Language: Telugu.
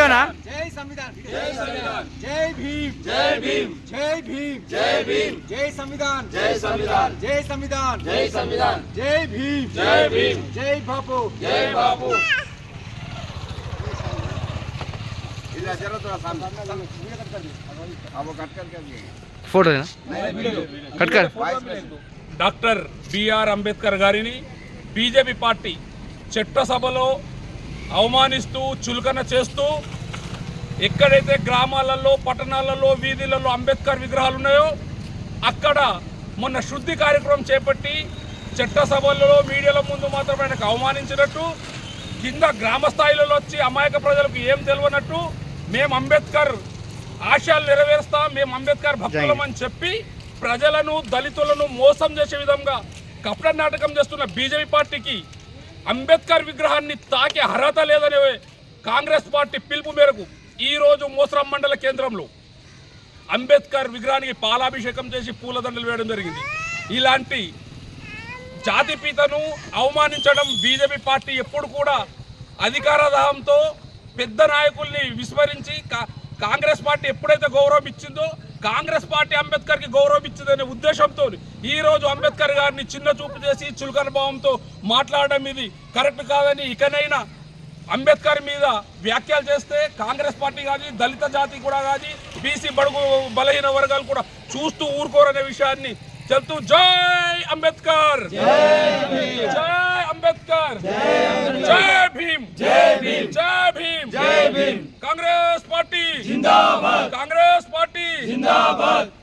వీడియోనా? జై సంవిధాన్, జై సంవిధాన్, జై భీమ్, జై భీమ్, జై భీమ్, జై భీమ్, జై సంవిధాన్, జై సంవిధాన్, జై సంవిధాన్, జై సంవిధాన్, జై భీమ్, జై భీమ్, జై బాపు, జై బాపు. ఇలా జరుగుతుందా ఫోటో కట్కర్. డాక్టర్ బిఆర్ అంబేద్కర్ గారిని బీజేపీ పార్టీ చట్టసభలో అవమానిస్తూ చులకన చేస్తూ ఎక్కడైతే గ్రామాలలో పట్టణాలలో వీధులలో అంబేద్కర్ విగ్రహాలు ఉన్నాయో అక్కడ మొన్న శుద్ధి కార్యక్రమం చేపట్టి చట్టసభలలో మీడియాల ముందు మాత్రమే ఆయనకు అవమానించినట్టు, కింద గ్రామ స్థాయిలలో వచ్చి అమాయక ప్రజలకు ఏం తెలియనట్టు మేము అంబేద్కర్ ఆశయాలు నెరవేరుస్తాం, మేము అంబేద్కర్ భక్తులమని చెప్పి ప్రజలను దళితులను మోసం చేసే విధంగా కపట నాటకం చేస్తున్న బీజేపీ పార్టీకి అంబేద్కర్ విగ్రహాన్ని తాకే అర్హత లేదనే కాంగ్రెస్ పార్టీ పిలుపు మేరకు ఈరోజు మోసరం మండల కేంద్రంలో అంబేద్కర్ విగ్రహానికి పాలాభిషేకం చేసి పూలదండలు వేయడం జరిగింది. ఇలాంటి జాతిపితను అవమానించడం బీజేపీ పార్టీ ఎప్పుడు కూడా అధికార దాహంతో పెద్ద నాయకుల్ని విస్మరించి కాంగ్రెస్ పార్టీ ఎప్పుడైతే గౌరవం ఇచ్చిందో కాంగ్రెస్ పార్టీ అంబేద్కర్కి గౌరవం ఇచ్చిందనే ఉద్దేశంతో ఈరోజు అంబేద్కర్ గారిని చిన్న చూపు చేసి చులకన భావంతో మాట్లాడడం ఇది కరెక్ట్ కాదని, ఇకనైనా అంబేద్కర్ మీద వ్యాఖ్యలు చేస్తే కాంగ్రెస్ పార్టీ కానీ దళిత జాతి కూడా కానీ బీసీ బడుగు బలహీన వర్గాలు కూడా చూస్తూ ఊరుకోరనే విషయాన్ని చెప్తూ జై అంబేద్కర్, జై అంబేద్కర్, జై భీమ్, జై భీమ్, జై భీమ్, జై భీమ్. కాంగ్రెస్ పార్టీ జిందాబాద్, కాంగ్రెస్ పార్టీ జిందాబాద్.